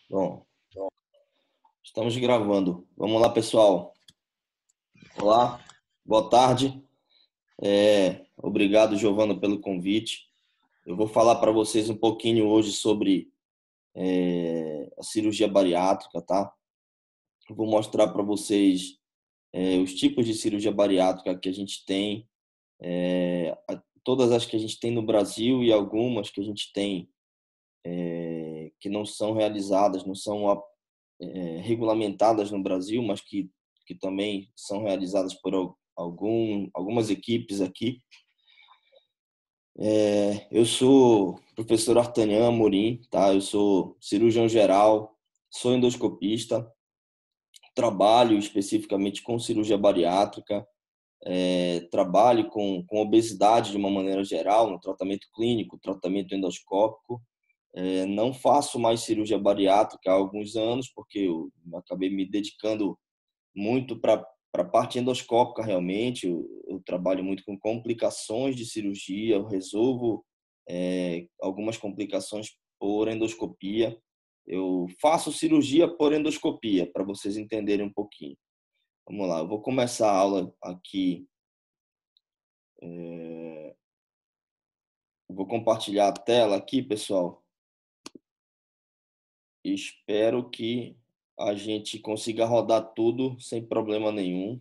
Bom, estamos gravando. Vamos lá, pessoal. Olá, boa tarde. Obrigado, Giovana, pelo convite. Eu vou falar para vocês um pouquinho hoje sobre a cirurgia bariátrica, tá? Eu vou mostrar para vocês os tipos de cirurgia bariátrica que a gente tem, todas as que a gente tem no Brasil e algumas que a gente tem que não são realizadas, não são regulamentadas no Brasil, mas que também são realizadas por algumas equipes aqui. Eu sou professor Artanian Amorim, tá? Eu sou cirurgião geral, sou endoscopista, trabalho especificamente com cirurgia bariátrica, trabalho com obesidade de uma maneira geral, no tratamento clínico, tratamento endoscópico. Não faço mais cirurgia bariátrica há alguns anos, porque eu acabei me dedicando muito para a parte endoscópica, realmente. Eu trabalho muito com complicações de cirurgia, eu resolvo algumas complicações por endoscopia. Eu faço cirurgia por endoscopia, para vocês entenderem um pouquinho. Vamos lá, eu vou começar a aula aqui. Vou compartilhar a tela aqui, pessoal. Espero que a gente consiga rodar tudo sem problema nenhum.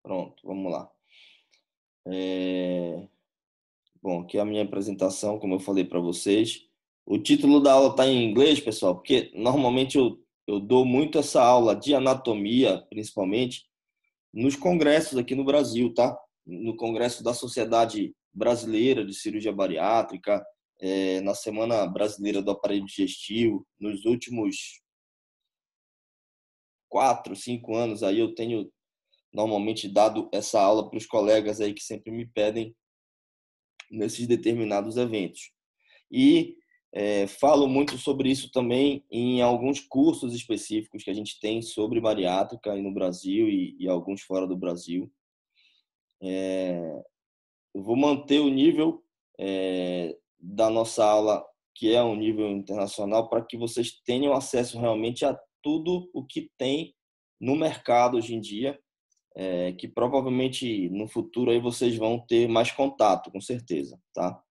Pronto, vamos lá. Bom, aqui é a minha apresentação, como eu falei para vocês. O título da aula está em inglês, pessoal, porque normalmente eu dou muito essa aula de anatomia, principalmente, nos congressos aqui no Brasil, tá? No Congresso da Sociedade Brasileira de Cirurgia Bariátrica, na Semana Brasileira do Aparelho Digestivo. Nos últimos 4, 5 anos aí eu tenho normalmente dado essa aula para os colegas aí que sempre me pedem nesses determinados eventos. E falo muito sobre isso também em alguns cursos específicos que a gente tem sobre bariátrica no Brasil e alguns fora do Brasil. Eu vou manter o nível da nossa aula, que é um nível internacional, para que vocês tenham acesso realmente a tudo o que tem no mercado hoje em dia, que provavelmente no futuro aí vocês vão ter mais contato, com certeza, tá?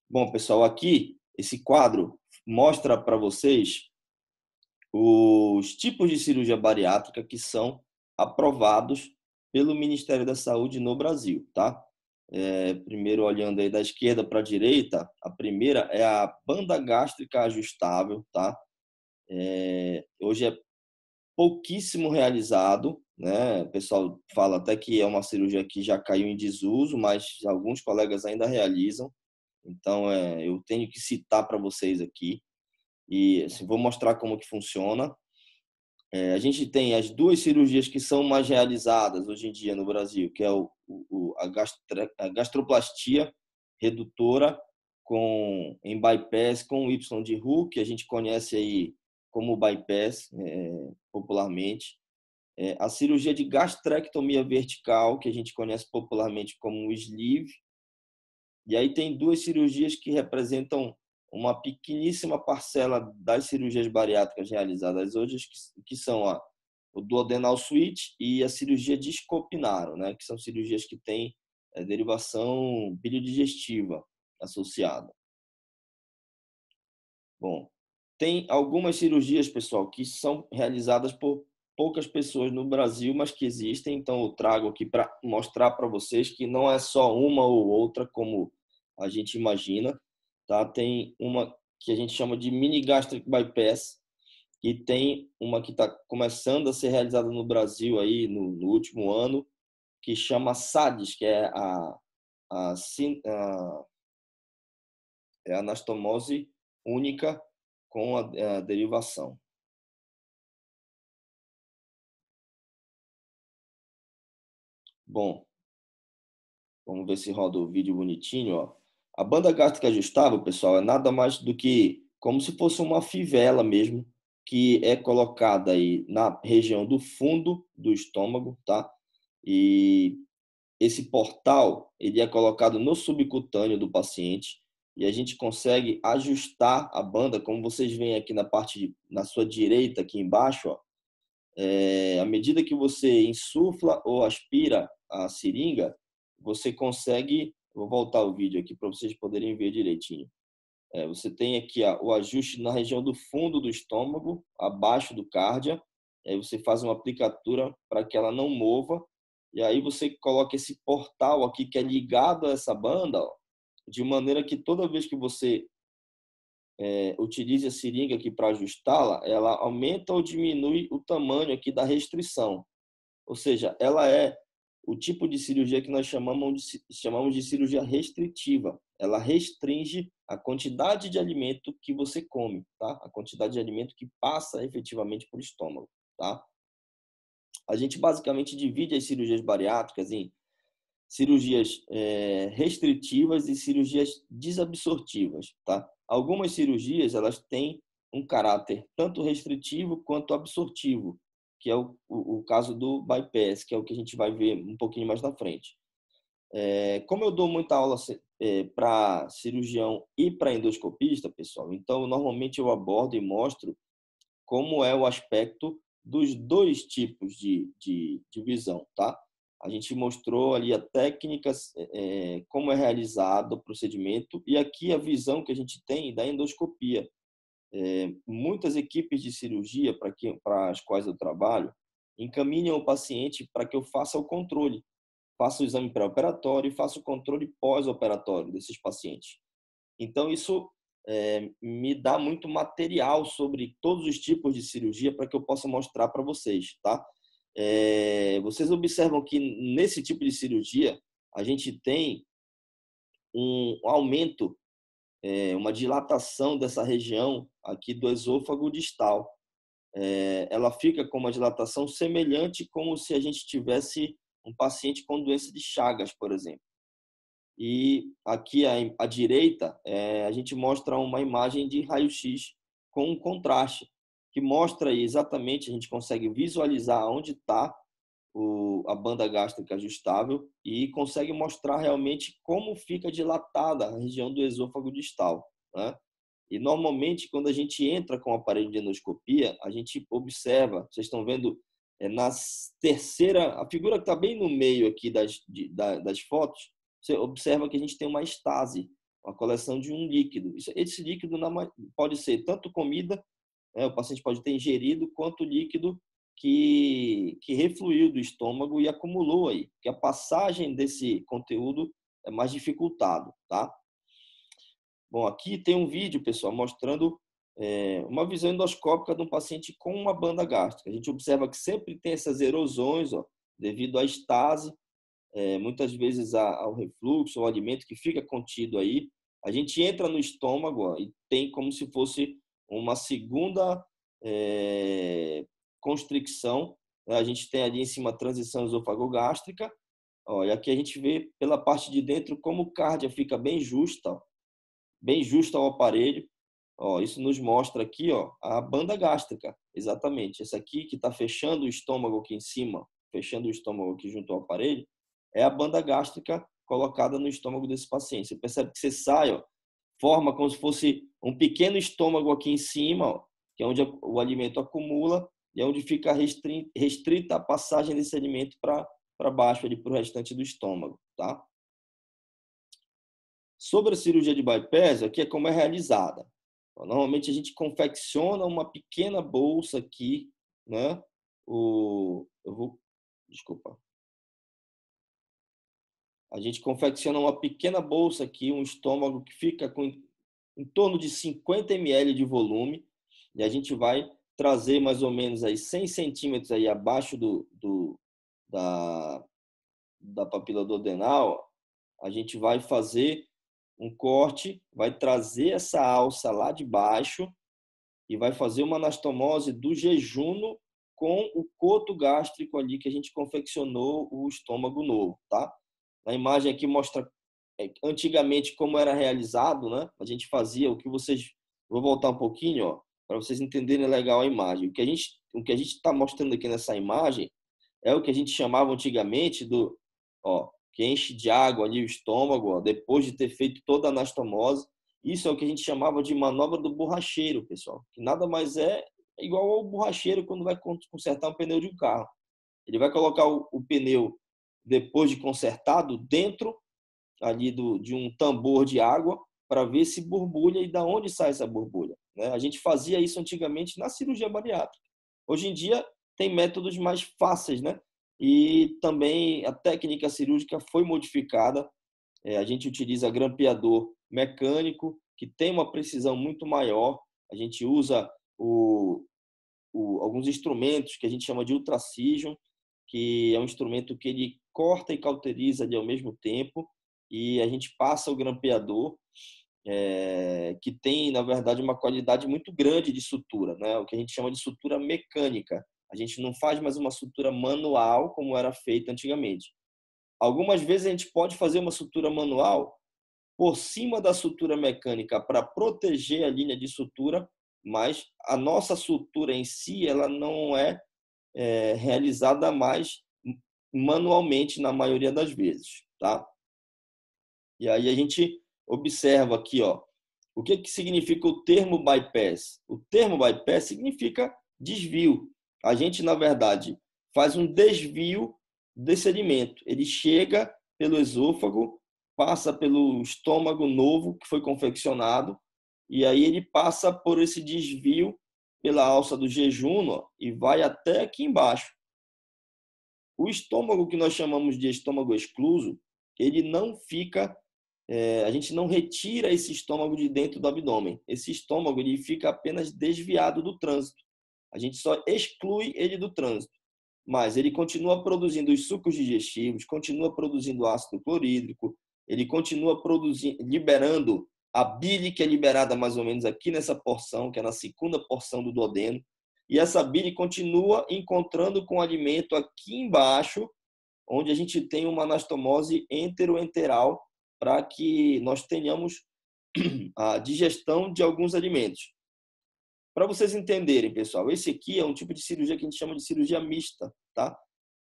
Bom, pessoal, aqui esse quadro mostra para vocês os tipos de cirurgia bariátrica que são aprovados pelo Ministério da Saúde no Brasil, tá? Primeiro, olhando aí da esquerda para a direita, a primeira é a banda gástrica ajustável, tá? Hoje é pouquíssimo realizado, né? O pessoal fala até que é uma cirurgia que já caiu em desuso, mas alguns colegas ainda realizam. Então, eu tenho que citar para vocês aqui e assim, vou mostrar como que funciona. A gente tem as duas cirurgias que são mais realizadas hoje em dia no Brasil, que é a gastroplastia redutora em bypass com Y de Hooke, que a gente conhece aí como bypass popularmente. A cirurgia de gastrectomia vertical, que a gente conhece popularmente como sleeve. E aí tem duas cirurgias que representam uma pequeníssima parcela das cirurgias bariátricas realizadas hoje, que são o duodenal switch e a cirurgia de Scopinaro, né, que são cirurgias que têm derivação biliodigestiva associada. Bom, tem algumas cirurgias, pessoal, que são realizadas por poucas pessoas no Brasil, mas que existem, então eu trago aqui para mostrar para vocês que não é só uma ou outra como a gente imagina, tá? Tem uma que a gente chama de mini gastric bypass e tem uma que está começando a ser realizada no Brasil aí no último ano, que chama SADS, que é a, a anastomose única com a derivação. Bom, vamos ver se roda o vídeo bonitinho, ó. A banda gástrica ajustável, pessoal, é nada mais do que como se fosse uma fivela mesmo, que é colocada aí na região do fundo do estômago, tá? E esse portal, ele é colocado no subcutâneo do paciente e a gente consegue ajustar a banda, como vocês veem aqui na sua direita, aqui embaixo, ó, à medida que você insufla ou aspira a seringa, você consegue, vou voltar o vídeo aqui para vocês poderem ver direitinho. Você tem aqui o ajuste na região do fundo do estômago, abaixo do cárdia. Aí você faz uma aplicatura para que ela não mova. E aí você coloca esse portal aqui que é ligado a essa banda, ó, de maneira que toda vez que você utilize a seringa aqui para ajustá-la, ela aumenta ou diminui o tamanho aqui da restrição. Ou seja, ela é o tipo de cirurgia que nós chamamos de cirurgia restritiva. Ela restringe a quantidade de alimento que você come, tá? A quantidade de alimento que passa efetivamente por estômago, tá? A gente basicamente divide as cirurgias bariátricas em cirurgias restritivas e cirurgias desabsortivas, tá? Algumas cirurgias, elas têm um caráter tanto restritivo quanto absortivo, que é o caso do bypass, que é o que a gente vai ver um pouquinho mais na frente. Como eu dou muita aula para cirurgião e para endoscopista, pessoal, então normalmente eu abordo e mostro como é o aspecto dos dois tipos de visão, tá? A gente mostrou ali a técnica, como é realizado o procedimento, e aqui a visão que a gente tem da endoscopia. Muitas equipes de cirurgia para as quais eu trabalho encaminham o paciente para que eu faça o controle, faça o exame pré-operatório e faça o controle pós-operatório desses pacientes. Então, isso me dá muito material sobre todos os tipos de cirurgia para que eu possa mostrar para vocês, tá? Vocês observam que nesse tipo de cirurgia a gente tem um aumento, uma dilatação dessa região aqui do esôfago distal. Ela fica com uma dilatação semelhante como se a gente tivesse um paciente com doença de Chagas, por exemplo. E aqui à direita, a gente mostra uma imagem de raio-x com um contraste, que mostra aí exatamente, a gente consegue visualizar onde está a banda gástrica ajustável e consegue mostrar realmente como fica dilatada a região do esôfago distal, né? E normalmente, quando a gente entra com o aparelho de endoscopia, a gente observa, vocês estão vendo na terceira, a figura que está bem no meio aqui das fotos, você observa que a gente tem uma estase, uma coleção de um líquido. Esse líquido pode ser tanto comida, o paciente pode ter ingerido, quanto líquido que refluiu do estômago e acumulou aí, porque a passagem desse conteúdo é mais dificultado, tá? Bom, aqui tem um vídeo, pessoal, mostrando uma visão endoscópica de um paciente com uma banda gástrica. A gente observa que sempre tem essas erosões, ó, devido à estase, muitas vezes ao refluxo, ao alimento que fica contido aí. A gente entra no estômago, ó, e tem como se fosse uma segunda constricção. A gente tem ali em cima a transição esofagogástrica. Ó, e aqui a gente vê pela parte de dentro como o cárdia fica bem justa, ó, bem justa ao aparelho. Ó, isso nos mostra aqui, ó, a banda gástrica, exatamente. Essa aqui que está fechando o estômago aqui em cima, fechando o estômago aqui junto ao aparelho, é a banda gástrica colocada no estômago desse paciente. Você percebe que você sai, ó, forma como se fosse um pequeno estômago aqui em cima, ó, que é onde o alimento acumula e é onde fica restrita a passagem desse alimento para baixo, para o restante do estômago, tá? Sobre a cirurgia de bypass, aqui é como é realizada. Normalmente a gente confecciona uma pequena bolsa aqui, né? Desculpa. A gente confecciona uma pequena bolsa aqui, um estômago que fica com em torno de 50 ml de volume, e a gente vai trazer mais ou menos aí 100 centímetros aí abaixo da papila duodenal. A gente vai fazer um corte, vai trazer essa alça lá de baixo e vai fazer uma anastomose do jejuno com o coto gástrico ali que a gente confeccionou o estômago novo, tá? Na imagem aqui mostra antigamente como era realizado, né? A gente fazia o que vocês... Vou voltar um pouquinho, ó, para vocês entenderem legal a imagem. O que a gente está mostrando aqui nessa imagem é o que a gente chamava antigamente ó, que enche de água ali o estômago, ó, depois de ter feito toda a anastomose. Isso é o que a gente chamava de manobra do borracheiro, pessoal, que nada mais é igual ao borracheiro quando vai consertar um pneu de um carro. Ele vai colocar o pneu, depois de consertado, dentro ali de um tambor de água para ver se borbulha e da onde sai essa borbulha, né? A gente fazia isso antigamente na cirurgia bariátrica. Hoje em dia tem métodos mais fáceis, né? E também a técnica cirúrgica foi modificada. A gente utiliza grampeador mecânico, que tem uma precisão muito maior. A gente usa alguns instrumentos que a gente chama de ultracision, que é um instrumento que ele corta e cauteriza ali ao mesmo tempo, e a gente passa o grampeador, que tem, na verdade, uma qualidade muito grande de sutura, né? O que a gente chama de sutura mecânica. A gente não faz mais uma sutura manual como era feita antigamente. Algumas vezes a gente pode fazer uma sutura manual por cima da sutura mecânica para proteger a linha de sutura, mas a nossa sutura em si ela não é realizada mais manualmente na maioria das vezes, tá? E aí a gente observa aqui, ó, o que significa o termo bypass? O termo bypass significa desvio. A gente, na verdade, faz um desvio desse alimento. Ele chega pelo esôfago, passa pelo estômago novo que foi confeccionado, e aí ele passa por esse desvio pela alça do jejum e vai até aqui embaixo. O estômago que nós chamamos de estômago excluso, ele não fica, a gente não retira esse estômago de dentro do abdômen. Esse estômago ele fica apenas desviado do trânsito. A gente só exclui ele do trânsito. Mas ele continua produzindo os sucos digestivos, continua produzindo ácido clorídrico, ele continua produzindo, liberando a bile que é liberada mais ou menos aqui nessa porção, que é na segunda porção do duodeno, e essa bile continua encontrando com o alimento aqui embaixo, onde a gente tem uma anastomose enteroenteral para que nós tenhamos a digestão de alguns alimentos. Para vocês entenderem, pessoal, esse aqui é um tipo de cirurgia que a gente chama de cirurgia mista, tá?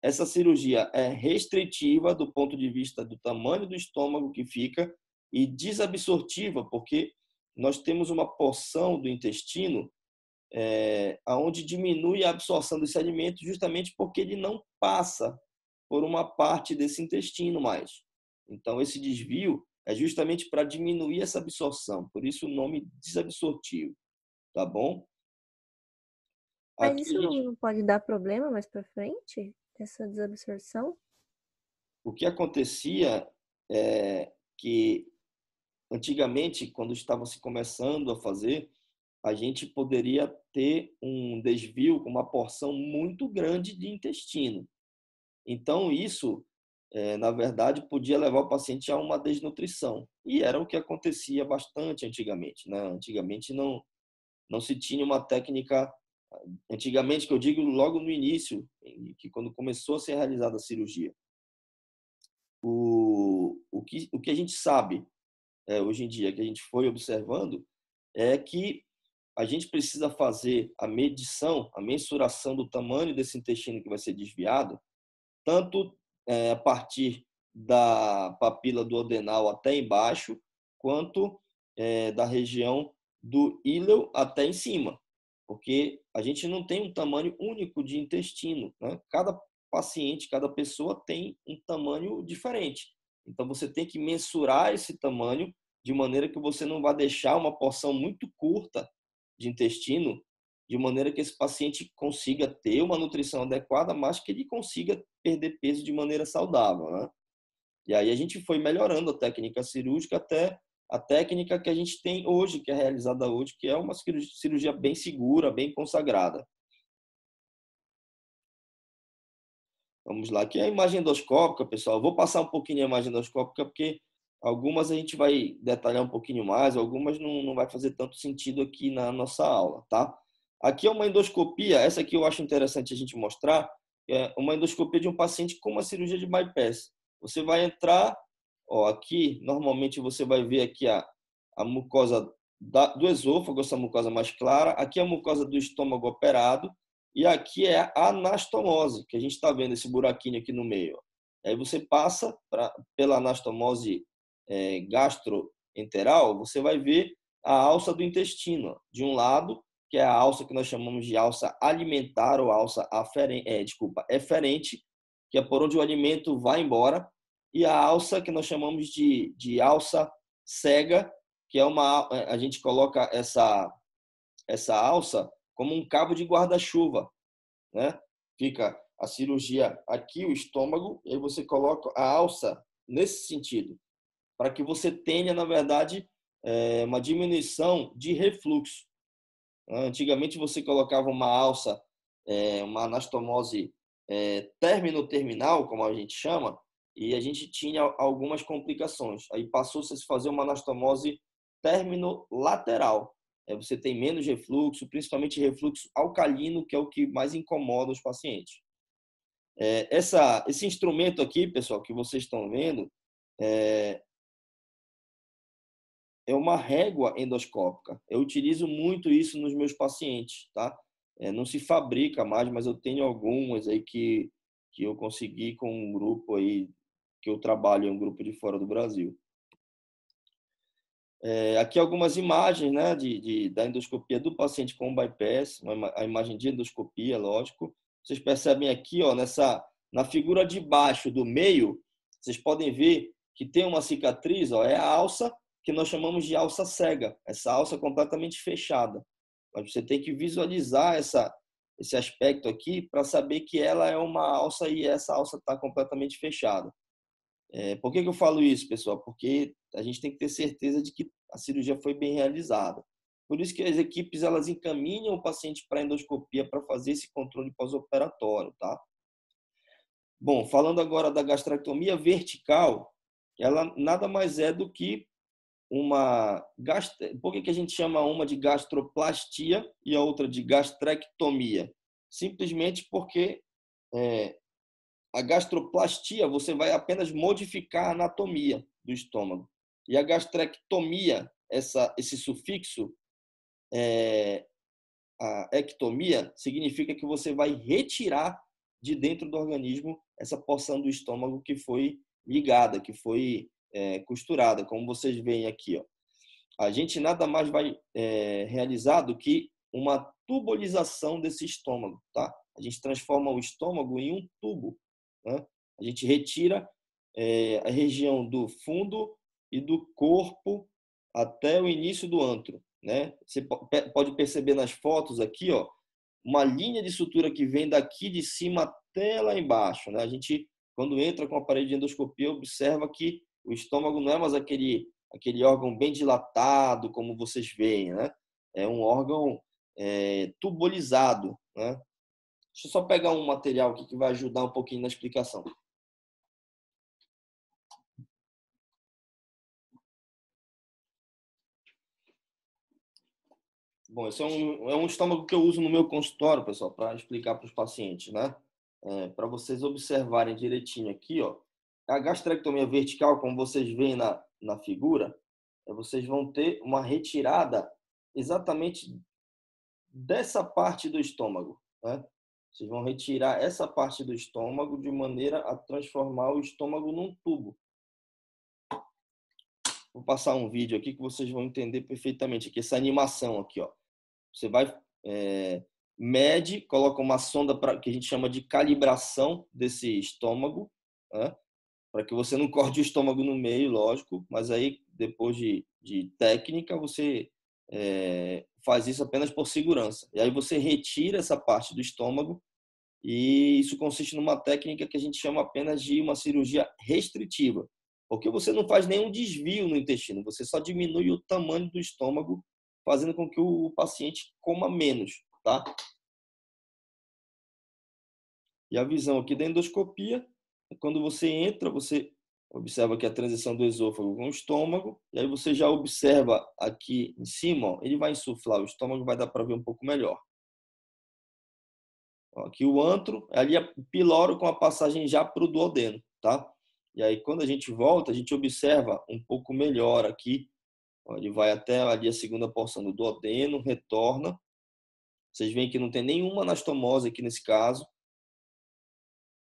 Essa cirurgia é restritiva do ponto de vista do tamanho do estômago que fica e desabsortiva, porque nós temos uma porção do intestino onde diminui a absorção desse alimento justamente porque ele não passa por uma parte desse intestino mais. Então, esse desvio é justamente para diminuir essa absorção, por isso o nome desabsortivo, tá bom? Mas Aqui isso a gente, não pode dar problema mais para frente? Essa desabsorção? o que acontecia é que antigamente, quando estava se começando a fazer, a gente poderia ter um desvio com uma porção muito grande de intestino. Então, isso, na verdade, podia levar o paciente a uma desnutrição. E era o que acontecia bastante antigamente, né? Antigamente não se tinha uma técnica. Antigamente, que eu digo logo no início, que quando começou a ser realizada a cirurgia, o que a gente sabe hoje em dia, que a gente foi observando, é que a gente precisa fazer a medição, a mensuração do tamanho desse intestino que vai ser desviado, tanto a partir da papila duodenal até embaixo, quanto da região do íleo até em cima, porque a gente não tem um tamanho único de intestino, né? Cada paciente, cada pessoa tem um tamanho diferente. Então você tem que mensurar esse tamanho de maneira que você não vá deixar uma porção muito curta de intestino, de maneira que esse paciente consiga ter uma nutrição adequada, mas que ele consiga perder peso de maneira saudável, né? E aí a gente foi melhorando a técnica cirúrgica até a técnica que a gente tem hoje, que é realizada hoje, que é uma cirurgia bem segura, bem consagrada. Vamos lá, aqui é a imagem endoscópica, pessoal. Eu vou passar um pouquinho a imagem endoscópica, porque algumas a gente vai detalhar um pouquinho mais, algumas não vai fazer tanto sentido aqui na nossa aula, tá? Aqui é uma endoscopia, essa aqui eu acho interessante a gente mostrar, é uma endoscopia de um paciente com uma cirurgia de bypass. Você vai entrar, ó, aqui, normalmente você vai ver aqui a mucosa do esôfago, essa mucosa mais clara, aqui é a mucosa do estômago operado, e aqui é a anastomose, que a gente está vendo esse buraquinho aqui no meio. Aí você passa pela anastomose enteral, você vai ver a alça do intestino. Ó. De um lado, que é a alça que nós chamamos de alça alimentar ou alça eferente, que é por onde o alimento vai embora, e a alça que nós chamamos de alça cega, que é a gente coloca essa alça como um cabo de guarda-chuva, né? Fica a cirurgia aqui, o estômago, e aí você coloca a alça nesse sentido, para que você tenha, na verdade, uma diminuição de refluxo. Antigamente você colocava uma alça, uma anastomose término-terminal, como a gente chama, e a gente tinha algumas complicações. Aí passou-se a se fazer uma anastomose término-lateral. Você tem menos refluxo, principalmente refluxo alcalino, que é o que mais incomoda os pacientes. Esse instrumento aqui, pessoal, que vocês estão vendo, é uma régua endoscópica. Eu utilizo muito isso nos meus pacientes, tá? Não se fabrica mais, mas eu tenho algumas aí que eu consegui com um grupo aí que eu trabalho, um grupo de fora do Brasil. Aqui algumas imagens, né, da endoscopia do paciente com bypass, a imagem de endoscopia, lógico. Vocês percebem aqui, ó, na figura de baixo do meio, vocês podem ver que tem uma cicatriz, ó, é a alça que nós chamamos de alça cega, essa alça completamente fechada. Mas você tem que visualizar esse aspecto aqui para saber que ela é uma alça e essa alça está completamente fechada. Por que eu falo isso, pessoal? Porque a gente tem que ter certeza de que a cirurgia foi bem realizada. Por isso que as equipes elas encaminham o paciente para endoscopia para fazer esse controle pós-operatório, tá? Bom, falando agora da gastrectomia vertical, ela nada mais é do que por que a gente chama uma de gastroplastia e a outra de gastrectomia? Simplesmente porque a gastroplastia você vai apenas modificar a anatomia do estômago. E a gastrectomia, esse sufixo, a ectomia, significa que você vai retirar de dentro do organismo essa porção do estômago que foi ligada, que foi costurada, como vocês veem aqui, ó. A gente nada mais vai realizar do que uma tubolização desse estômago, tá? A gente transforma o estômago em um tubo, né? A gente retira a região do fundo e do corpo até o início do antro, né? Você pode perceber nas fotos aqui, ó, uma linha de sutura que vem daqui de cima até lá embaixo, né? A gente, quando entra com a parede de endoscopia, observa que o estômago não é mais aquele órgão bem dilatado, como vocês veem, né? É um órgão tubolizado, né? Deixa eu só pegar um material aqui que vai ajudar um pouquinho na explicação. Bom, esse é um estômago que eu uso no meu consultório, pessoal, para explicar para os pacientes, né? Para vocês observarem direitinho aqui, ó. A gastrectomia vertical, como vocês veem na figura, vocês vão ter uma retirada exatamente dessa parte do estômago, né? Vocês vão retirar essa parte do estômago de maneira a transformar o estômago num tubo. Vou passar um vídeo aqui que vocês vão entender perfeitamente aqui, essa animação aqui, ó. Você vai mede, coloca uma sonda que a gente chama de calibração desse estômago, né? Para que você não corte o estômago no meio, lógico, mas aí depois de técnica você faz isso apenas por segurança. E aí você retira essa parte do estômago e isso consiste numa técnica que a gente chama apenas de uma cirurgia restritiva, porque você não faz nenhum desvio no intestino, você só diminui o tamanho do estômago, fazendo com que o paciente coma menos, tá? E a visão aqui da endoscopia, quando você entra, você observa aqui a transição do esôfago com o estômago, e aí você já observa aqui em cima, ó, ele vai insuflar o estômago, vai dar para ver um pouco melhor. Ó, aqui o antro, ali é piloro com a passagem já para o duodeno, tá? E aí quando a gente volta, a gente observa um pouco melhor aqui, ó, ele vai até ali a segunda porção do duodeno, retorna. Vocês veem que não tem nenhuma anastomose aqui nesse caso.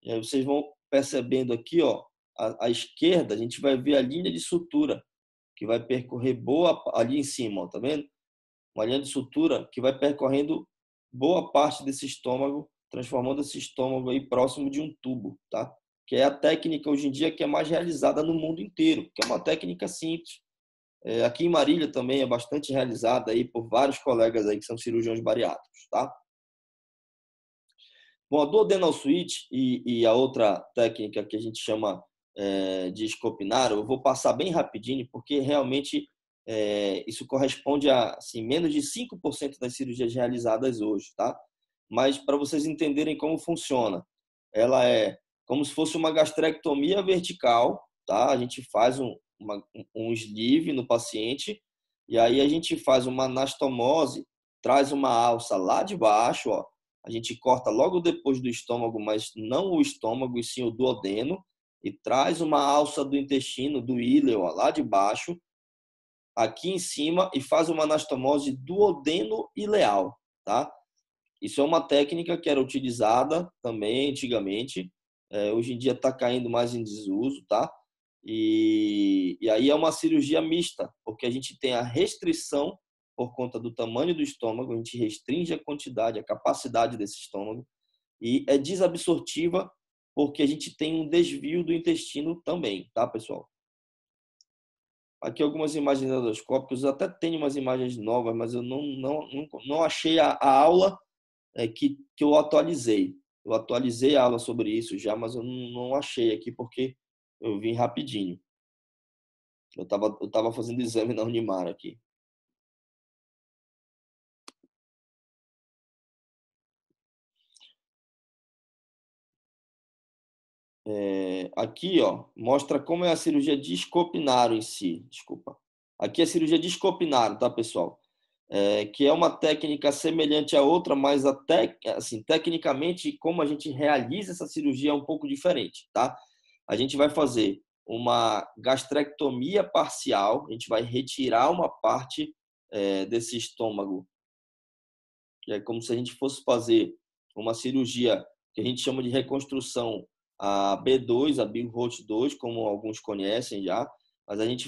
E aí vocês vão percebendo aqui, ó, à esquerda, a gente vai ver a linha de sutura. que vai percorrer ali em cima, ó, tá vendo? Uma linha de sutura que vai percorrendo boa parte desse estômago, transformando esse estômago aí próximo de um tubo, tá? Que é a técnica hoje em dia que é mais realizada no mundo inteiro, que é uma técnica simples. Aqui em Marília também é bastante realizada aí por vários colegas aí que são cirurgiões bariátricos, tá? Bom, a duodenal switch e a outra técnica que a gente chama de Scopinaro, eu vou passar bem rapidinho, porque realmente isso corresponde a assim, menos de 5% das cirurgias realizadas hoje, tá? Mas para vocês entenderem como funciona, ela é como se fosse uma gastrectomia vertical, tá? A gente faz um sleeve no paciente e aí a gente faz uma anastomose, traz uma alça lá de baixo, ó. A gente corta logo depois do estômago, mas não o estômago, e sim o duodeno, e traz uma alça do intestino, do íleo, ó, lá de baixo, aqui em cima, e faz uma anastomose duodeno-ileal, tá? Isso é uma técnica que era utilizada também antigamente, hoje em dia está caindo mais em desuso, tá? E aí é uma cirurgia mista, porque a gente tem a restrição por conta do tamanho do estômago, a gente restringe a quantidade, a capacidade desse estômago, e é desabsortiva porque a gente tem um desvio do intestino também, tá, pessoal? Aqui algumas imagens endoscópicas, eu até tenho umas imagens novas, mas eu não achei a aula que eu atualizei. Eu atualizei a aula sobre isso já, mas eu não achei aqui porque eu vim rapidinho. Eu tava fazendo exame na Unimar aqui. Aqui, ó, mostra como é a cirurgia de Scopinaro em si. Desculpa. Aqui é a cirurgia de Scopinaro, tá, pessoal? Que é uma técnica semelhante à outra, mas até assim, tecnicamente, como a gente realiza essa cirurgia é um pouco diferente, tá? A gente vai fazer uma gastrectomia parcial, a gente vai retirar uma parte desse estômago, que é como se a gente fosse fazer uma cirurgia que a gente chama de reconstrução a B2, a Big Root 2, como alguns conhecem já, mas a gente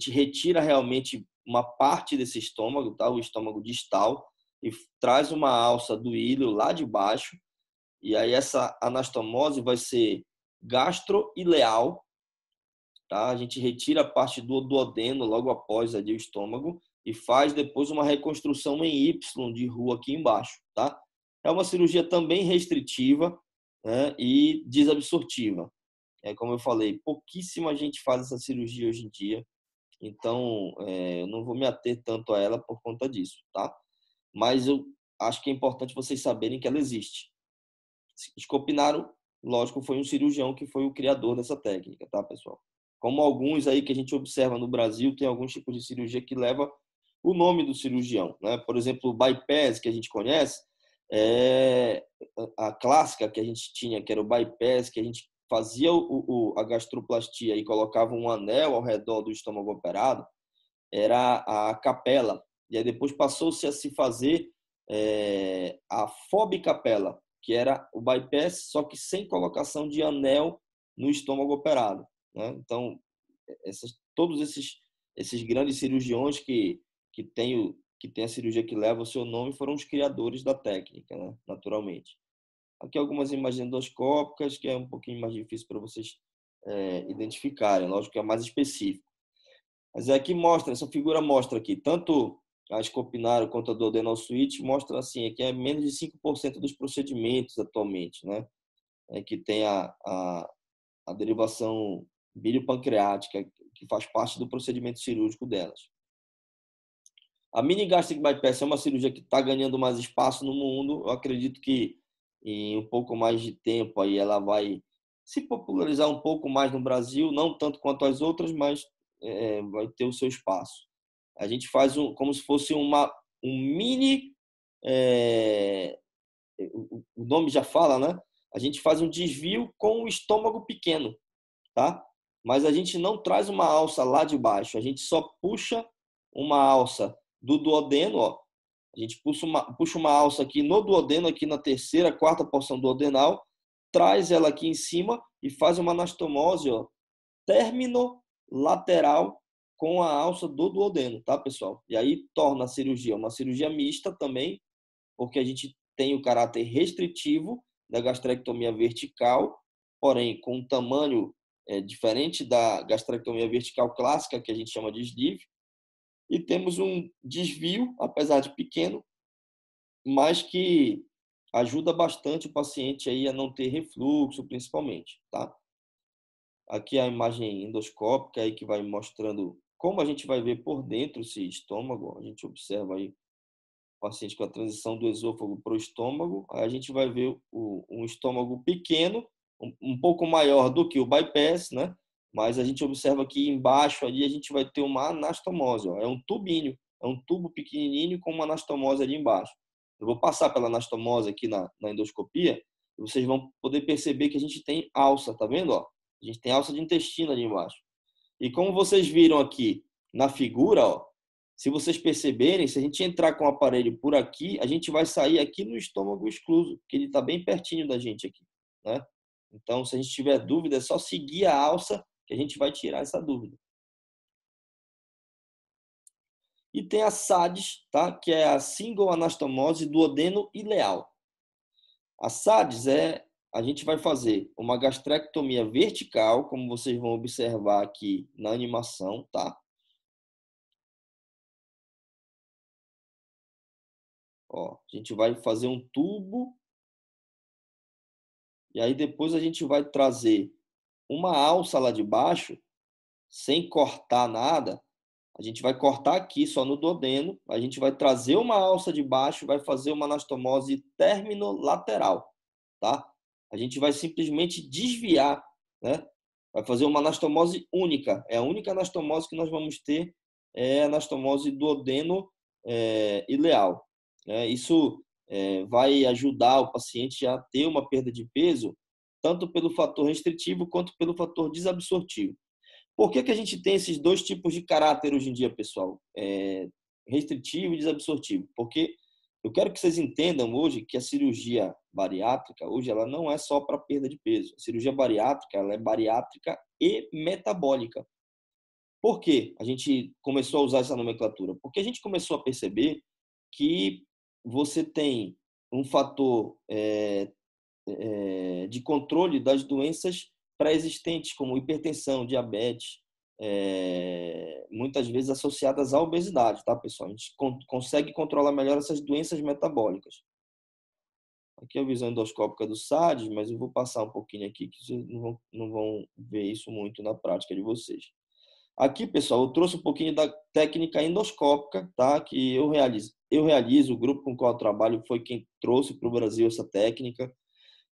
retira realmente uma parte desse estômago, tá? O estômago distal, e traz uma alça do íleo lá de baixo, e aí essa anastomose vai ser gastroileal, tá? A gente retira a parte do duodeno logo após ali o estômago e faz depois uma reconstrução em Y de rua aqui embaixo, tá? É uma cirurgia também restritiva, né, e desabsortiva. Como eu falei, pouquíssima gente faz essa cirurgia hoje em dia, então eu não vou me ater tanto a ela por conta disso, tá? Mas eu acho que é importante vocês saberem que ela existe. Scopinaro, lógico, foi um cirurgião que foi o criador dessa técnica, tá, pessoal? Como alguns aí que a gente observa no Brasil, tem alguns tipos de cirurgia que leva o nome do cirurgião, né? Por exemplo, o bypass, que a gente conhece, é a clássica que a gente tinha, que era o bypass, que a gente fazia a gastroplastia e colocava um anel ao redor do estômago operado, era a capela. E aí depois passou-se a se fazer a fobicapela, que era o bypass, só que sem colocação de anel no estômago operado, né? Então, todos esses grandes cirurgiões que tem a cirurgia que leva o seu nome foram os criadores da técnica, né? Naturalmente. Aqui algumas imagens endoscópicas, que é um pouquinho mais difícil para vocês identificarem, lógico que é mais específico. Mas aqui mostra, essa figura mostra aqui, tanto a Scopinaro quanto a duodenal switch, mostra assim, que é menos de 5% dos procedimentos atualmente, né? Que tem a derivação biliopancreática, que faz parte do procedimento cirúrgico delas. A mini gastric bypass é uma cirurgia que está ganhando mais espaço no mundo. Eu acredito que em um pouco mais de tempo aí ela vai se popularizar um pouco mais no Brasil, não tanto quanto as outras, mas vai ter o seu espaço. A gente faz como se fosse um mini, o nome já fala, né? A gente faz um desvio com o estômago pequeno, tá? Mas a gente não traz uma alça lá de baixo, a gente só puxa uma alça do duodeno, ó. A gente puxa uma alça aqui no duodeno, aqui na terceira, quarta porção duodenal, traz ela aqui em cima e faz uma anastomose, ó, terminolateral com a alça do duodeno, tá, pessoal? E aí torna a cirurgia uma cirurgia mista também, porque a gente tem o caráter restritivo da gastrectomia vertical, porém com um tamanho diferente da gastrectomia vertical clássica, que a gente chama de sleeve, e temos um desvio, apesar de pequeno, mas que ajuda bastante o paciente aí a não ter refluxo, principalmente, tá? Aqui a imagem endoscópica aí que vai mostrando como a gente vai ver por dentro esse estômago. A gente observa aí o paciente com a transição do esôfago para o estômago. Aí a gente vai ver um estômago pequeno, um pouco maior do que o bypass, né? Mas a gente observa que embaixo ali a gente vai ter uma anastomose. Ó. É um tubinho, é um tubo pequenininho com uma anastomose ali embaixo. Eu vou passar pela anastomose aqui na endoscopia e vocês vão poder perceber que a gente tem alça, tá vendo? Ó? A gente tem alça de intestino ali embaixo. E como vocês viram aqui na figura, ó, se vocês perceberem, se a gente entrar com o aparelho por aqui, a gente vai sair aqui no estômago excluso, que ele está bem pertinho da gente aqui, né? Então, se a gente tiver dúvida, é só seguir a alça que a gente vai tirar essa dúvida. E tem a SADS, tá? Que é a Single Anastomose Duodeno Ileal. A SADS a gente vai fazer uma gastrectomia vertical, como vocês vão observar aqui na animação, tá? Ó, a gente vai fazer um tubo e aí depois a gente vai trazer uma alça lá de baixo, sem cortar nada. A gente vai cortar aqui só no duodeno, a gente vai trazer uma alça de baixo, vai fazer uma anastomose terminolateral, tá? A gente vai simplesmente desviar, né? Vai fazer uma anastomose única. É a única anastomose que nós vamos ter, é a anastomose duodeno ileal. Isso vai ajudar o paciente a ter uma perda de peso, tanto pelo fator restritivo quanto pelo fator desabsortivo. Por que a gente tem esses dois tipos de caráter hoje em dia, pessoal? Restritivo e desabsortivo. Porque eu quero que vocês entendam hoje que a cirurgia bariátrica, hoje, ela não é só para perda de peso. A cirurgia bariátrica, ela é bariátrica e metabólica. Por que a gente começou a usar essa nomenclatura? Porque a gente começou a perceber que você tem um fator de controle das doenças pré-existentes, como hipertensão, diabetes, muitas vezes associadas à obesidade, tá, pessoal? A gente consegue controlar melhor essas doenças metabólicas. Aqui é a visão endoscópica do SADS, mas eu vou passar um pouquinho aqui, que vocês não vão ver isso muito na prática de vocês. Aqui, pessoal, eu trouxe um pouquinho da técnica endoscópica, tá? Que eu realizo, o grupo com o qual eu trabalho foi quem trouxe para o Brasil essa técnica.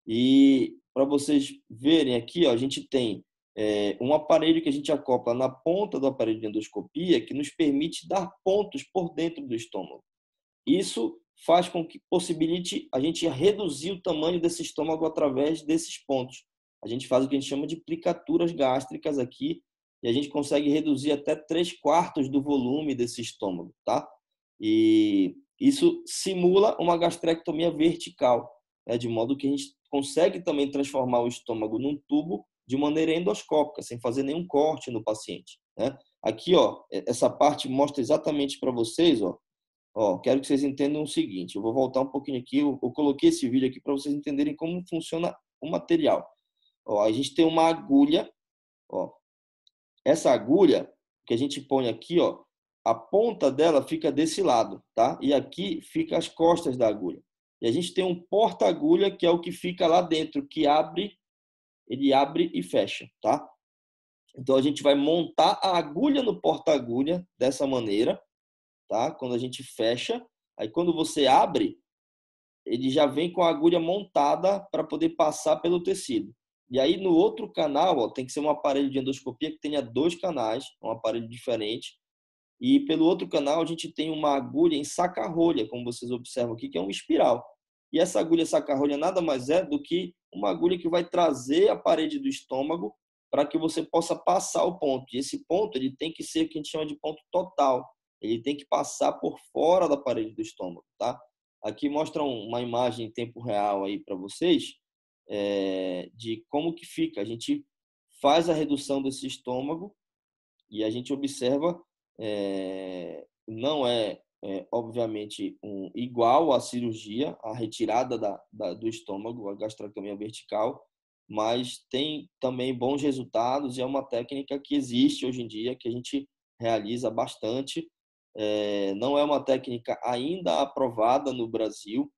E para vocês verem aqui, ó, a gente tem um aparelho que a gente acopla na ponta do aparelho de endoscopia que nos permite dar pontos por dentro do estômago. Isso faz com que possibilite a gente reduzir o tamanho desse estômago através desses pontos. A gente faz o que a gente chama de plicaturas gástricas aqui e a gente consegue reduzir até 3/4 do volume desse estômago, tá? E isso simula uma gastrectomia vertical, né? De modo que a gente consegue também transformar o estômago num tubo de maneira endoscópica, sem fazer nenhum corte no paciente, né? Aqui, ó, essa parte mostra exatamente para vocês, ó. Ó, quero que vocês entendam o seguinte, eu vou voltar um pouquinho aqui, eu coloquei esse vídeo aqui para vocês entenderem como funciona o material. Ó, a gente tem uma agulha, ó. Essa agulha que a gente põe aqui, ó, a ponta dela fica desse lado, tá? E aqui fica as costas da agulha. E a gente tem um porta-agulha que é o que fica lá dentro, que ele abre e fecha, tá? Então a gente vai montar a agulha no porta-agulha dessa maneira, tá? Quando a gente fecha, aí quando você abre, ele já vem com a agulha montada para poder passar pelo tecido. E aí no outro canal, ó, tem que ser um aparelho de endoscopia que tenha 2 canais, um aparelho diferente. E pelo outro canal a gente tem uma agulha em saca-rolha, como vocês observam aqui, que é uma espiral. E essa agulha saca-rolha nada mais é do que uma agulha que vai trazer a parede do estômago para que você possa passar o ponto. E esse ponto ele tem que ser o que a gente chama de ponto total. Ele tem que passar por fora da parede do estômago, tá? Aqui mostra uma imagem em tempo real aí para vocês de como que fica. A gente faz a redução desse estômago E a gente observa, não obviamente, igual à cirurgia, a retirada do estômago, a gastrectomia vertical, mas tem também bons resultados e é uma técnica que existe hoje em dia, que a gente realiza bastante. Não é uma técnica ainda aprovada no Brasil,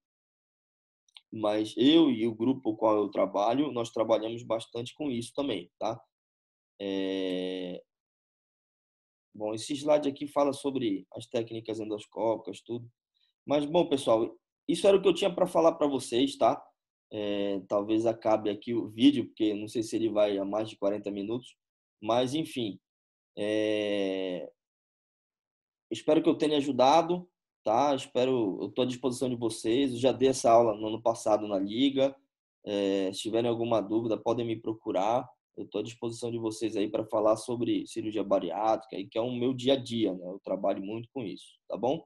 mas eu e o grupo com o qual eu trabalho, nós trabalhamos bastante com isso também, tá? Bom, esse slide aqui fala sobre as técnicas endoscópicas, tudo. Mas, bom, pessoal, isso era o que eu tinha para falar para vocês, tá? Talvez acabe aqui o vídeo, porque não sei se ele vai a mais de 40 minutos. Mas, enfim, espero que eu tenha ajudado, tá? Eu estou à disposição de vocês. Eu já dei essa aula no ano passado na Liga. Se tiverem alguma dúvida, podem me procurar. Eu estou à disposição de vocês aí para falar sobre cirurgia bariátrica, que é o meu dia a dia, né? Eu trabalho muito com isso, tá bom?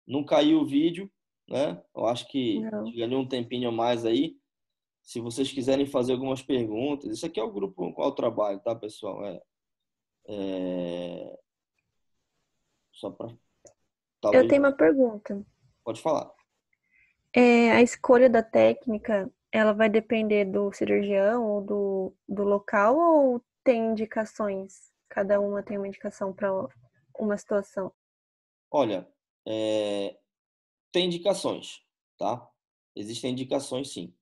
Não caiu o vídeo, né? Eu acho que a Não. gente ganhou um tempinho a mais aí. Se vocês quiserem fazer algumas perguntas, isso aqui é o grupo com o qual eu trabalho, tá, pessoal? Só para Eu talvez tenho uma pergunta. pode falar. A escolha da técnica, ela vai depender do cirurgião ou do local ou tem indicações? Cada uma tem uma indicação para uma situação? Olha, tem indicações, tá? Existem indicações, sim.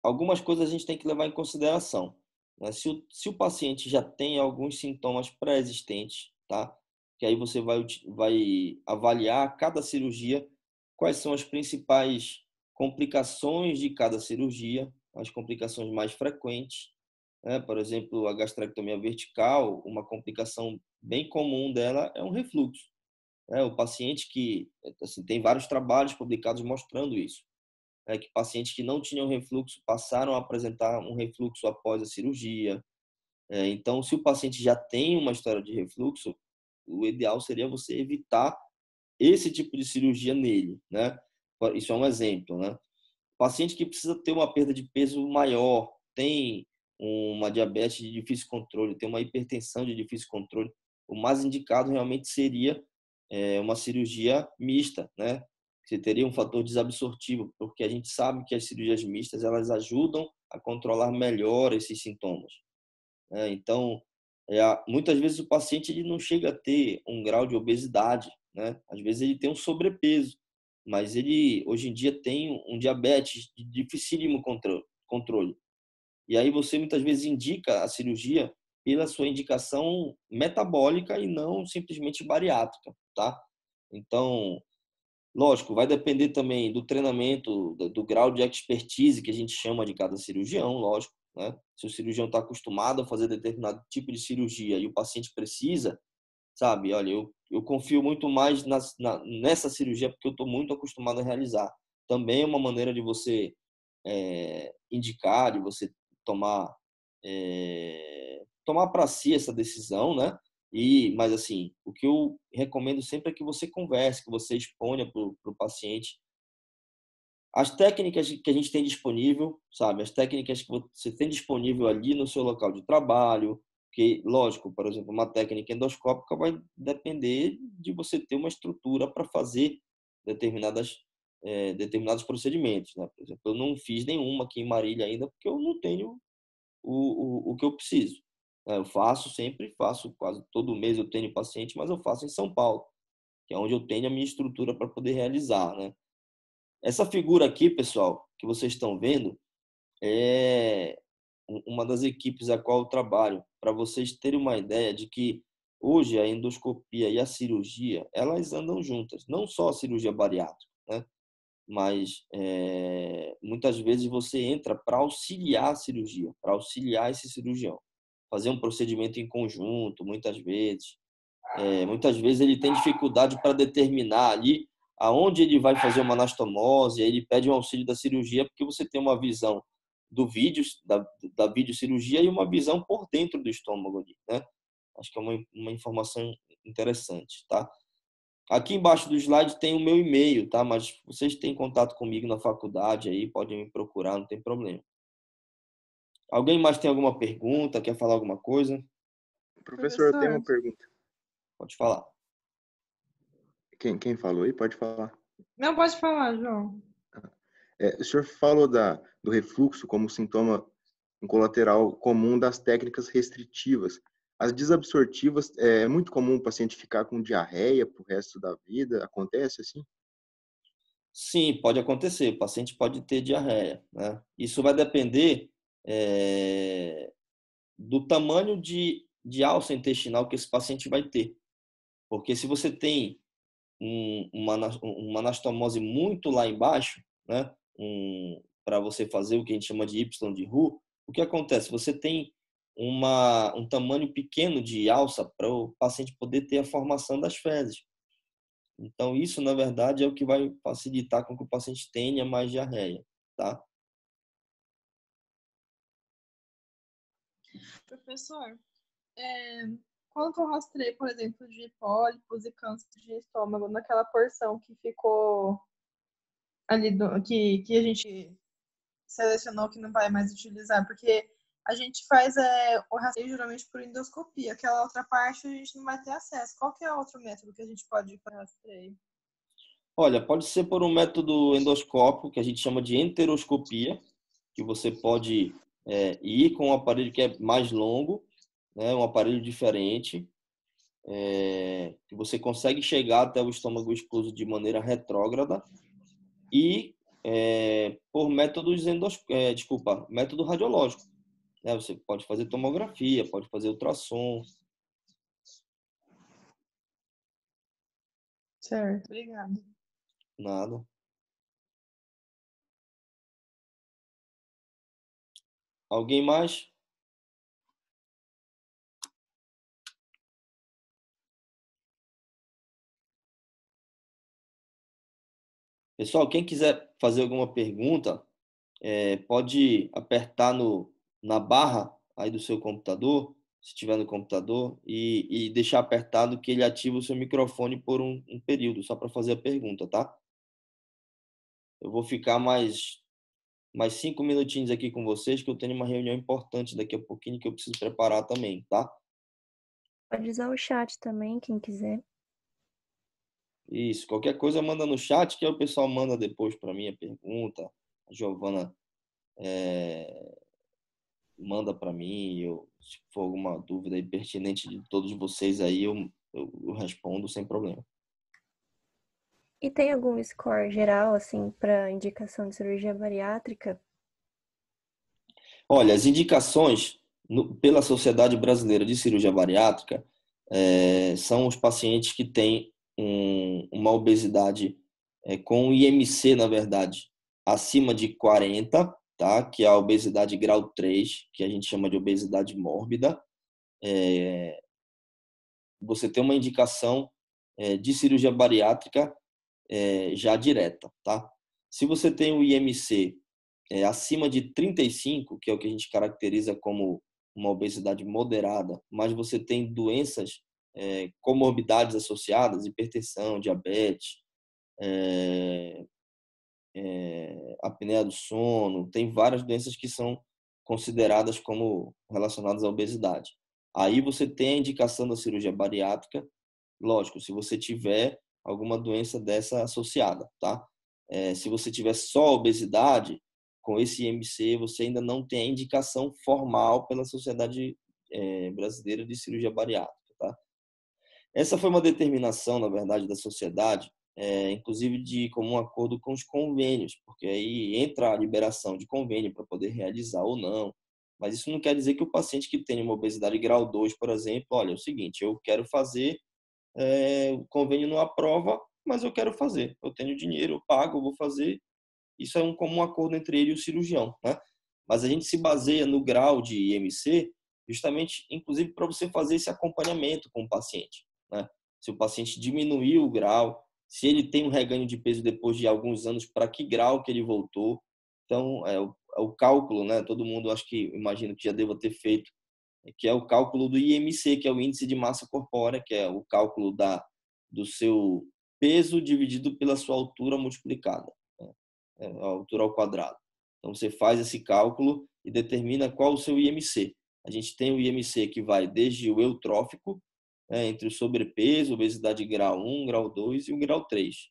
Algumas coisas a gente tem que levar em consideração, né? Se o paciente já tem alguns sintomas pré-existentes, tá? Que aí você vai avaliar cada cirurgia, quais são as principais complicações de cada cirurgia, as complicações mais frequentes, né? Por exemplo, a gastrectomia vertical, uma complicação bem comum dela é um refluxo, né? O paciente que, assim, tem vários trabalhos publicados mostrando isso, que pacientes que não tinham refluxo passaram a apresentar um refluxo após a cirurgia. Então, se o paciente já tem uma história de refluxo, o ideal seria você evitar esse tipo de cirurgia nele, né? Isso é um exemplo, né? Paciente que precisa ter uma perda de peso maior, tem uma diabetes de difícil controle, tem uma hipertensão de difícil controle, o mais indicado realmente seria uma cirurgia mista, né? Você teria um fator desabsortivo, porque a gente sabe que as cirurgias mistas elas ajudam a controlar melhor esses sintomas, né? Então, muitas vezes o paciente ele não chega a ter um grau de obesidade, né? Às vezes ele tem um sobrepeso, mas ele hoje em dia tem um diabetes de dificílimo controle. E aí você muitas vezes indica a cirurgia pela sua indicação metabólica e não simplesmente bariátrica, tá? Então, lógico, vai depender também do treinamento, do grau de expertise que a gente chama de cada cirurgião, lógico, né? Se o cirurgião está acostumado a fazer determinado tipo de cirurgia e o paciente precisa, sabe? Olha, eu confio muito mais nessa cirurgia porque eu estou muito acostumado a realizar. Também é uma maneira de você indicar, de você tomar tomar para si essa decisão, né? Mas assim, o que eu recomendo sempre é que você converse, que você exponha para o paciente as técnicas que a gente tem disponível, sabe? As técnicas que você tem disponível ali no seu local de trabalho, que, lógico, por exemplo, uma técnica endoscópica vai depender de você ter uma estrutura para fazer determinados procedimentos, né? Por exemplo, eu não fiz nenhuma aqui em Marília ainda porque eu não tenho o que eu preciso, né? Eu faço quase todo mês eu tenho paciente, mas eu faço em São Paulo, que é onde eu tenho a minha estrutura para poder realizar, né? Essa figura aqui, pessoal, que vocês estão vendo, é uma das equipes a qual eu trabalho, para vocês terem uma ideia de que hoje a endoscopia e a cirurgia, elas andam juntas, não só a cirurgia bariátrica, né? Mas muitas vezes você entra para auxiliar a cirurgia, para auxiliar esse cirurgião, fazer um procedimento em conjunto, muitas vezes. Muitas vezes ele tem dificuldade para determinar ali aonde ele vai fazer uma anastomose, aí ele pede um auxílio da cirurgia porque você tem uma visão do vídeo, da videocirurgia e uma visão por dentro do estômago ali, né? Acho que é uma informação interessante, tá? Aqui embaixo do slide tem o meu e-mail, tá? Mas vocês têm contato comigo na faculdade aí, podem me procurar, não tem problema. Alguém mais tem alguma pergunta, quer falar alguma coisa? Professor, eu tenho uma pergunta. Pode falar. Quem falou aí? Pode falar. Não, pode falar, João. O senhor falou do refluxo como sintoma um colateral comum das técnicas restritivas. As desabsortivas, é muito comum o paciente ficar com diarreia pro resto da vida? Acontece assim? Sim, pode acontecer. O paciente pode ter diarreia, né? Isso vai depender do tamanho de alça intestinal que esse paciente vai ter. Porque se você tem uma anastomose muito lá embaixo, né? Para você fazer o que a gente chama de Y de Roux, o que acontece? Você tem um tamanho pequeno de alça para o paciente poder ter a formação das fezes. Então, isso, na verdade, é o que vai facilitar com que o paciente tenha mais diarreia, tá? Professor, quando eu rastrei, por exemplo, de pólipos e câncer de estômago, naquela porção que ficou ali, que a gente selecionou que não vai mais utilizar, porque a gente faz o rastreio geralmente por endoscopia, aquela outra parte a gente não vai ter acesso. Qual que é outro método que a gente pode fazer rastreio? Olha, pode ser por um método endoscópico, que a gente chama de enteroscopia, que você pode ir com um aparelho que é mais longo, né, um aparelho diferente, que você consegue chegar até o estômago excluso de maneira retrógrada, e por métodos método radiológico, né? Você pode fazer tomografia, pode fazer ultrassom. Certo, obrigada. Nada. Alguém mais? Pessoal, quem quiser fazer alguma pergunta, pode apertar na barra aí do seu computador, se estiver no computador, e deixar apertado que ele ativa o seu microfone por um período, só para fazer a pergunta, tá? Eu vou ficar mais 5 minutinhos aqui com vocês, que eu tenho uma reunião importante daqui a pouquinho que eu preciso preparar também, tá? Pode usar o chat também, quem quiser. Isso, qualquer coisa manda no chat, que aí o pessoal manda depois para mim a pergunta. A Giovana manda para mim, se for alguma dúvida aí pertinente de todos vocês aí, eu respondo sem problema. E tem algum score geral, assim, para indicação de cirurgia bariátrica? Olha, as indicações pela Sociedade Brasileira de Cirurgia Bariátrica são os pacientes que têm uma obesidade com IMC, na verdade, acima de 40, tá? Que é a obesidade grau 3, que a gente chama de obesidade mórbida. Você tem uma indicação de cirurgia bariátrica já direta, tá? Se você tem o IMC acima de 35, que é o que a gente caracteriza como uma obesidade moderada, mas você tem doenças, comorbidades associadas, hipertensão, diabetes, apneia do sono, tem várias doenças que são consideradas como relacionadas à obesidade. Aí você tem a indicação da cirurgia bariátrica, lógico, se você tiver alguma doença dessa associada, tá? Se você tiver só obesidade, com esse IMC, você ainda não tem a indicação formal pela Sociedade Brasileira de Cirurgia Bariátrica, tá? Essa foi uma determinação, na verdade, da sociedade, inclusive de comum acordo com os convênios, porque aí entra a liberação de convênio para poder realizar ou não. Mas isso não quer dizer que o paciente que tem uma obesidade grau 2, por exemplo, olha, é o seguinte, eu quero fazer, o convênio não aprova, mas eu quero fazer. Eu tenho dinheiro, eu pago, eu vou fazer. Isso é um comum acordo entre ele e o cirurgião, né? Mas a gente se baseia no grau de IMC justamente, inclusive, para você fazer esse acompanhamento com o paciente, né? Se o paciente diminuiu o grau, se ele tem um reganho de peso depois de alguns anos, para que grau que ele voltou. Então, o cálculo, né? Todo mundo, acho que, imagino que já deva ter feito, que é o cálculo do IMC, que é o índice de massa corpórea, que é o cálculo do seu peso dividido pela sua altura multiplicada, né? A altura ao quadrado. Então, você faz esse cálculo e determina qual o seu IMC. A gente tem o IMC que vai desde o eutrófico, entre o sobrepeso, obesidade grau 1, grau 2 e o grau 3.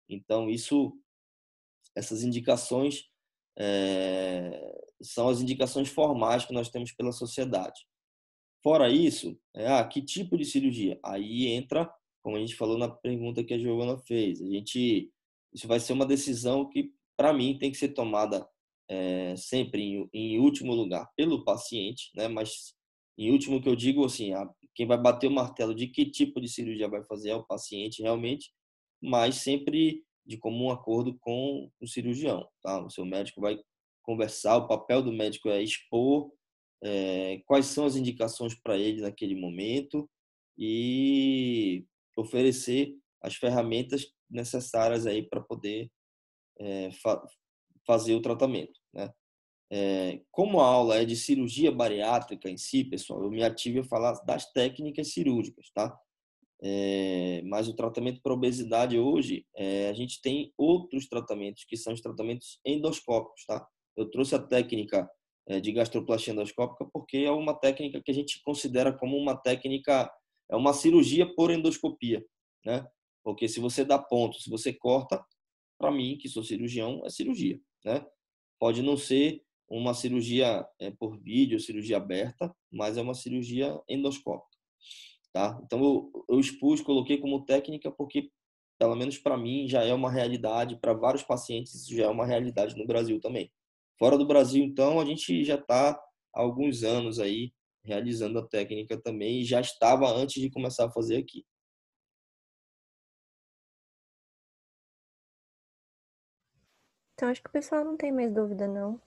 Então, essas indicações são as indicações formais que nós temos pela sociedade. Fora isso, que tipo de cirurgia? Aí entra, como a gente falou na pergunta que a Giovana fez, isso vai ser uma decisão que, para mim, tem que ser tomada sempre em último lugar pelo paciente, né? Mas em último que eu digo assim, quem vai bater o martelo de que tipo de cirurgia vai fazer é o paciente realmente, mas sempre de comum acordo com o cirurgião, tá? O seu médico vai conversar, o papel do médico é expor quais são as indicações para ele naquele momento e oferecer as ferramentas necessárias aí para poder fazer o tratamento, né? Como a aula é de cirurgia bariátrica em si, pessoal, eu me ative a falar das técnicas cirúrgicas, tá? Mas o tratamento para obesidade hoje, a gente tem outros tratamentos que são os tratamentos endoscópicos, tá? Eu trouxe a técnica de gastroplastia endoscópica porque é uma técnica que a gente considera como uma técnica, é uma cirurgia por endoscopia, né? Porque se você dá ponto, se você corta, para mim, que sou cirurgião, é cirurgia, né? Pode não ser uma cirurgia por vídeo, cirurgia aberta, mas é uma cirurgia endoscópica, tá? Então eu expus, coloquei como técnica porque, pelo menos para mim, já é uma realidade, para vários pacientes isso já é uma realidade no Brasil também. Fora do Brasil, então, a gente já está há alguns anos aí realizando a técnica também e já estava antes de começar a fazer aqui. Então, acho que o pessoal não tem mais dúvida, não.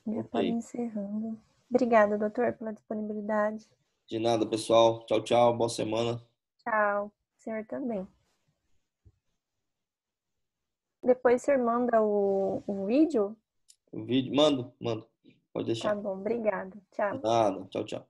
Já pode ir Ok. encerrando. Obrigada, doutor, pela disponibilidade. De nada, pessoal. Tchau, tchau. Boa semana. Tchau. O senhor também. Depois o senhor manda o vídeo? O vídeo, mando. Pode Tá deixar. bom, obrigada. Tchau. De nada. Tchau, tchau.